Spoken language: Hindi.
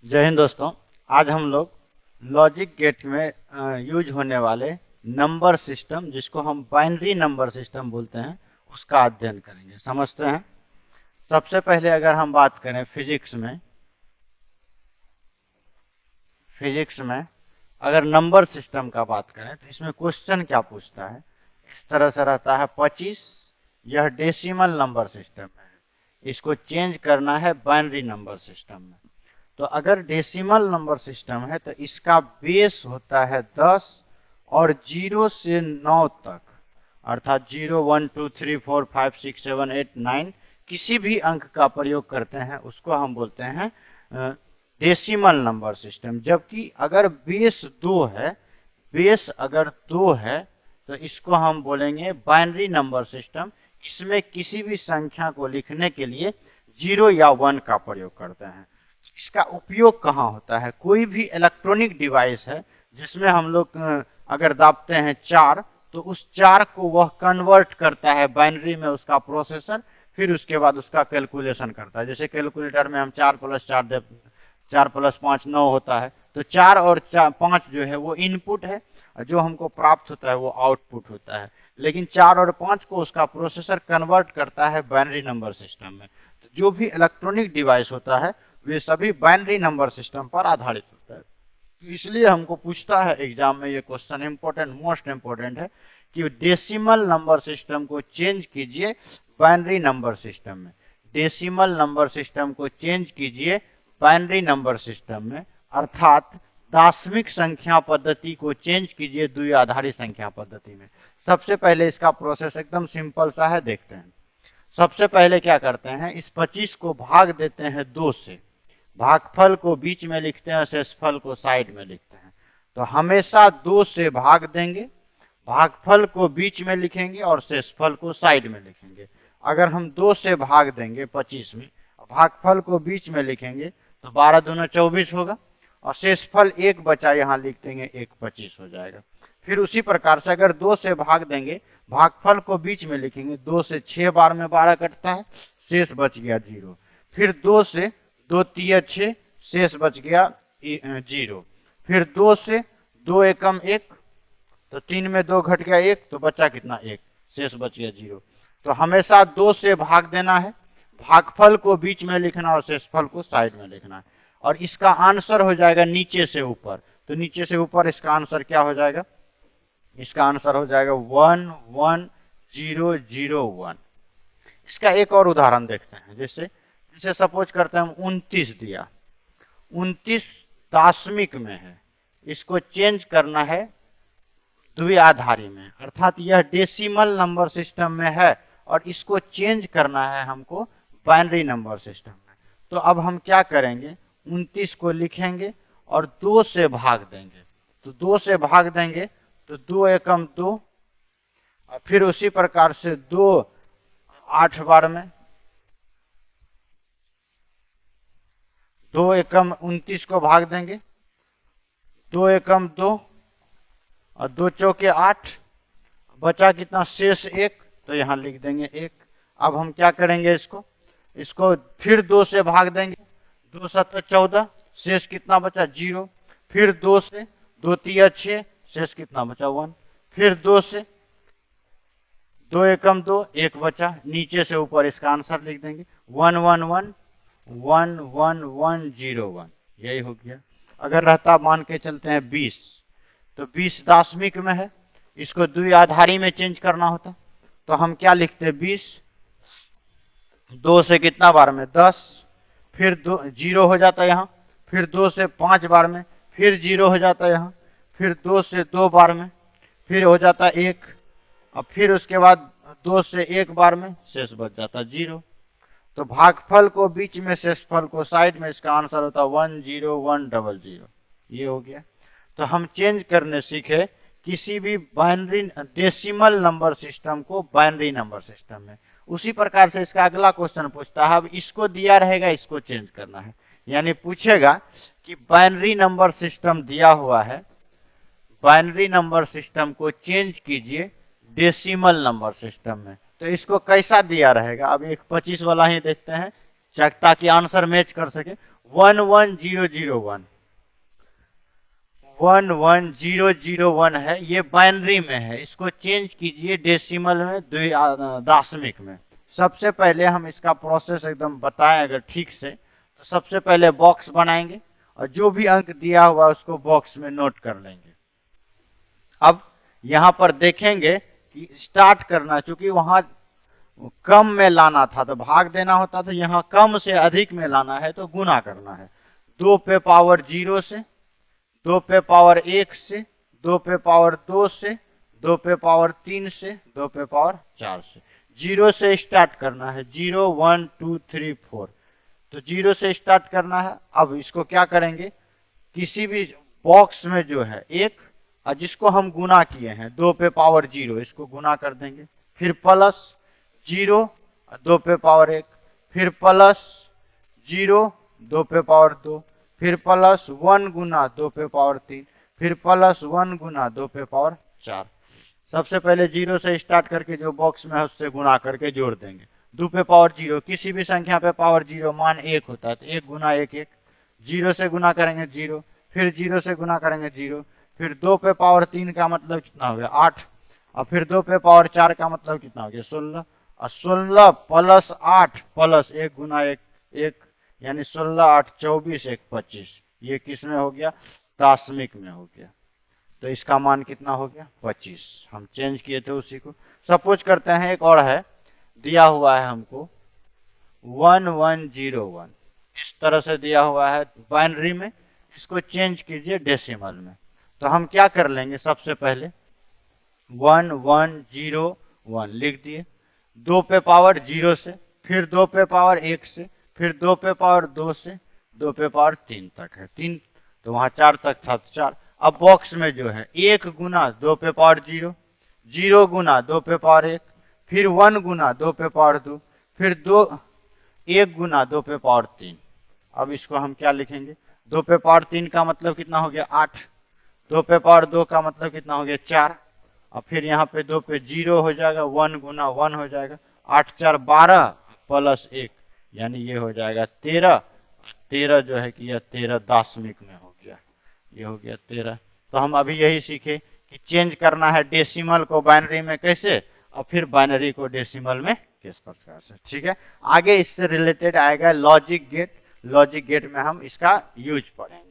जय हिंद दोस्तों। आज हम लोग लॉजिक गेट में यूज होने वाले नंबर सिस्टम, जिसको हम बाइनरी नंबर सिस्टम बोलते हैं, उसका अध्ययन करेंगे, समझते हैं। सबसे पहले अगर हम बात करें फिजिक्स में अगर नंबर सिस्टम का बात करें तो इसमें क्वेश्चन क्या पूछता है, इस तरह से रहता है 25। यह डेसिमल नंबर सिस्टम है, इसको चेंज करना है बाइनरी नंबर सिस्टम में। तो अगर डेसिमल नंबर सिस्टम है तो इसका बेस होता है 10 और 0 से 9 तक, अर्थात 0 1 2 3 4 5 6 7 8 9 किसी भी अंक का प्रयोग करते हैं उसको हम बोलते हैं डेसिमल नंबर सिस्टम। जबकि अगर बेस अगर 2 है तो इसको हम बोलेंगे बाइनरी नंबर सिस्टम। इसमें किसी भी संख्या को लिखने के लिए 0 या 1 का प्रयोग करते हैं। इसका उपयोग कहाँ होता है? कोई भी इलेक्ट्रॉनिक डिवाइस है जिसमें हम लोग अगर दाबते हैं 4, तो उस 4 को वह कन्वर्ट करता है बाइनरी में, उसका प्रोसेसर, फिर उसके बाद उसका कैलकुलेशन करता है। जैसे कैलकुलेटर में हम 4 प्लस 5 9 होता है, तो 4 और 5 जो है वो इनपुट है, जो हमको प्राप्त होता है वो आउटपुट होता है। लेकिन 4 और 5 को उसका प्रोसेसर कन्वर्ट करता है बाइनरी नंबर सिस्टम में। तो जो भी इलेक्ट्रॉनिक डिवाइस होता है वे सभी बाइनरी नंबर सिस्टम पर आधारित होता है। तो इसलिए हमको पूछता है एग्जाम में, ये क्वेश्चन इंपॉर्टेंट, मोस्ट इंपॉर्टेंट है कि डेसिमल नंबर सिस्टम को चेंज कीजिए बाइनरी नंबर सिस्टम में। डेसिमल नंबर सिस्टम को चेंज कीजिए बाइनरी नंबर सिस्टम में, अर्थात दशमिक संख्या पद्धति को चेंज कीजिए द्विआधारी संख्या पद्धति में। सबसे पहले इसका प्रोसेस एकदम सिंपल सा है, देखते हैं। सबसे पहले क्या करते हैं, इस 25 को भाग देते हैं 2 से। भागफल को बीच में लिखते हैं, शेषफल को साइड में लिखते हैं। तो हमेशा 2 से भाग देंगे, भागफल को बीच में लिखेंगे और शेषफल को साइड में लिखेंगे। अगर हम 2 से भाग देंगे 25 में, भागफल को बीच में लिखेंगे, तो 12 दूना 24 होगा, और शेषफल 1 बचा, यहाँ लिख देंगे 1 25 हो जाएगा। फिर उसी प्रकार से अगर 2 से भाग देंगे, भागफल को बीच में लिखेंगे, 2 से 6 बार में 12 कटता है, शेष बच गया 0। फिर 2 से 2 3 6, शेष बच गया 0। फिर 2 से 2 एकम 1, तो 3 में 2 घट गया 1, तो बचा कितना 1, शेष बच गया 0। तो हमेशा 2 से भाग देना है, भागफल को बीच में लिखना और शेषफल को साइड में लिखना है। और इसका आंसर हो जाएगा नीचे से ऊपर। तो नीचे से ऊपर इसका आंसर क्या हो जाएगा? इसका आंसर हो जाएगा 1 1 0 0 1। इसका एक और उदाहरण देखते हैं। जैसे सपोज करते हैं हम 29 दिया, 29 दशमिक में है, इसको चेंज करना है द्विआधारी में, अर्थात यह डेसिमल नंबर सिस्टम में है और इसको चेंज करना है हमको बाइनरी नंबर सिस्टम में। तो अब हम क्या करेंगे, 29 को लिखेंगे और 2 से भाग देंगे। तो 2 से भाग देंगे तो 2 एकम 2, और फिर उसी प्रकार से 2 8 बार में, 2 एकम 29 को भाग देंगे, 2 एकम 2 और 2 चौके 8, बचा कितना, शेष 1, तो यहाँ लिख देंगे 1। अब हम क्या करेंगे, इसको फिर 2 से भाग देंगे, 2 7 14, शेष कितना बचा 0। फिर 2 से 2 3 6, शेष कितना बचा 1। फिर 2 से 2 एकम 2, 1 बचा, नीचे से ऊपर इसका आंसर लिख देंगे 1 1 1 1 1 1 0 1, यही हो गया। अगर रहता, मान के चलते हैं 20, तो 20 दशमिक में है, इसको द्विआधारी में चेंज करना होता, तो हम क्या लिखते, 20 2 से कितना बार में 10, फिर 2 0 हो जाता यहाँ, फिर 2 से 5 बार में, फिर 0 हो जाता यहाँ, फिर 2 से 2 बार में, फिर हो जाता 1, और फिर उसके बाद 2 से 1 बार में, शेष बच जाता 0। तो भागफल को बीच में, शेषफल को साइड में, इसका आंसर होता 1 0 1 0 0, ये हो गया। तो हम चेंज करने सीखे किसी भी बाइनरी डेसिमल नंबर सिस्टम को बाइनरी नंबर सिस्टम में। उसी प्रकार से इसका अगला क्वेश्चन पूछता है, अब इसको दिया रहेगा, इसको चेंज करना है। यानी पूछेगा कि बाइनरी नंबर सिस्टम दिया हुआ है, बाइनरी नंबर सिस्टम को चेंज कीजिए डेसिमल नंबर सिस्टम में। तो इसको कैसा दिया रहेगा, अब एक 25 वाला ही देखते हैं, ताकि आंसर मैच कर सके। 11001 11001 है, ये बाइनरी में है। इसको चेंज कीजिए डेसिमल में, दशमिक में। सबसे पहले हम इसका प्रोसेस एकदम बताएं अगर ठीक से, तो सबसे पहले बॉक्स बनाएंगे और जो भी अंक दिया हुआ है उसको बॉक्स में नोट कर लेंगे। अब यहां पर देखेंगे कि स्टार्ट करना, चूंकि वहां कम में लाना था तो भाग देना होता था, यहां कम से अधिक में लाना है तो गुना करना है। 2 पे पावर 0 से, 2 पे पावर 1 से, 2 पे पावर 2 से, 2 पे पावर 3 से, 2 पे पावर 4 से। 0 से स्टार्ट करना है, 0 1 2 3 4, तो 0 से स्टार्ट करना है। अब इसको क्या करेंगे, किसी भी बॉक्स में जो है एक, और जिसको हम गुना किए हैं 2 पे पावर 0, इसको गुना कर देंगे। फिर प्लस 0 2 पे पावर 1, फिर प्लस 0 2 पे पावर 2, फिर प्लस 1 गुना 2 पे पावर 3, फिर प्लस 1 गुना 2 पे पावर 4। सबसे पहले 0 से स्टार्ट करके जो बॉक्स में है उससे गुना करके जोड़ देंगे। 2 पे पावर 0, किसी भी संख्या पे पावर 0 मान 1 होता है तो 1 गुना 1 1। 0 से गुना करेंगे 0, फिर 0 से गुना करेंगे 0, फिर 2 पे पावर 3 का मतलब कितना हो गया 8, और फिर 2 पे पावर 4 का मतलब कितना हो गया 16, और 16 प्लस 8 प्लस 1 गुना 1 1, यानी 16 8 24 1 25। ये किस में हो गया, दशमिक में हो गया। तो इसका मान कितना हो गया 25। हम चेंज किए थे उसी को। सपोज करते हैं एक और है, दिया हुआ है हमको 1101, इस तरह से दिया हुआ है बाइनरी में, इसको चेंज कीजिए डेसिमल में। तो हम क्या कर लेंगे, सबसे पहले 1101 लिख दिए, 2 पे पावर 0 से, फिर 2 पे पावर 1 से, फिर 2 पे पावर 2 से, 2 पे पावर 3 तक है 3, तो वहां 4 तक था तो 4। अब बॉक्स में जो है 1 गुना 2 पे पावर 0, 0 गुना 2 पे पावर 1, फिर 1 गुना 2 पे पावर 2, फिर 1 गुना 2 पे पावर 3। अब इसको हम क्या लिखेंगे, 2 पे पावर 3 का मतलब कितना हो गया 8, 2 पे पावर 2 का मतलब कितना हो गया 4, और फिर यहाँ पे 2 पे 0 हो जाएगा, 1 गुना 1 हो जाएगा, 8 4 12 प्लस 1, यानी ये हो जाएगा 13। 13 जो है कि यह 13 दशमिक में हो गया, ये हो गया 13। तो हम अभी यही सीखे कि चेंज करना है डेसिमल को बाइनरी में कैसे, और फिर बाइनरी को डेसिमल में किस प्रकार से। ठीक है, आगे इससे रिलेटेड आएगा लॉजिक गेट। लॉजिक गेट में हम इसका यूज पढ़ेंगे।